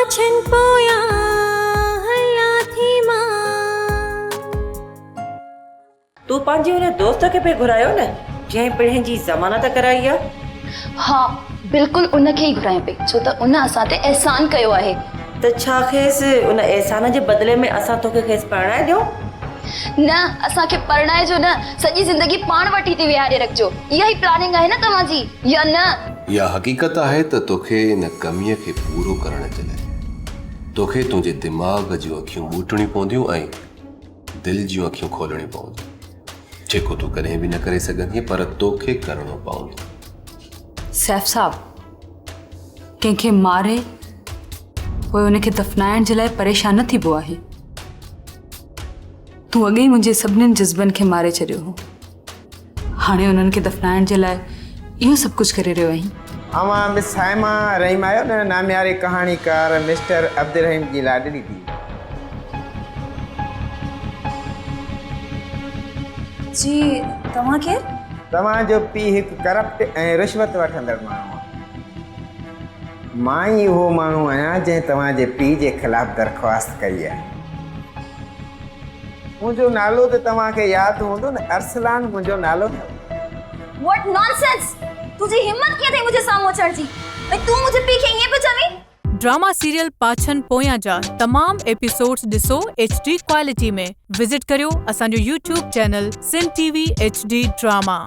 पाछन पोया हला थी मां। तू पंहिंजे हुन दोस्त खे पे घुरायो न जंहिं पिणे जी ज़मानत कराई आहे? हाँ बिल्कुल उनखे ई घुराए पई, छो त उन असां ते एहसान कयो आहे। त छा खेसि उन एहसान जे बदिले में असां तोखे खेसि परणाए ॾियो? न, असांखे परणाए जो न, सॼी ज़िंदगी पाण वठी थी विहारे रखजो। इहा ई प्लानिंग आहे न तव्हांजी या न? इहा हक़ीक़त आहे त तोखे इन कमीअ खे पूरो करण जे लाइ तोखे तुंहिंजे दिमाग़ जूं अखियूं ॿूटणियूं पवंदियूं ऐं दिलि जूं अखियूं खोलणियूं पवंदियूं, जेको तूं कॾहिं बि न करे सघंदीअ पर तोखे करणो पवंदो। सैफ साहब, कंहिंखे मारे पोइ उनखे दफ़नाइण जे लाइ परेशान न थीबो आहे। तूं अॻे ई मुंहिंजे सभिनीनि जज़्बनि खे मारे छॾियो हो, हाणे उन्हनि खे दफ़नाइण जे लाइ इहो सभु कुझु करे रहियो आहीं। अवां मिस साइमा रहीम आहियो न, नामियारे कहाणीकार मिस्टर अब्दुल रहीम जी लाडली थी। जी तव्हां केरु? तव्हांजो पीउ हिकु करप्ट ऐं रिश्वत वठंदड़ माण्हू आहे। मां ई उहो माण्हू आहियां जंहिं तव्हांजे पीउ जे ख़िलाफ़ दरख़्वास्त कई आहे। मुंहिंजो नालो त तव्हांखे यादि हूंदो न, अरसलान मुंहिंजो नालो। What nonsense! तुझी हिम्मत कीअं थई मुंहिंजे साम्हूं अचण जी? ऐं तूं मुंहिंजे पीउ खे ईअं पियो चवीं? ड्रामा सीरियल पाछन पोयां जा तमाम एपिसोड्स ॾिसो HD क्वालिटी में। विजिट करियो असांजो YouTube चैनल सिन TV HD ड्रामा।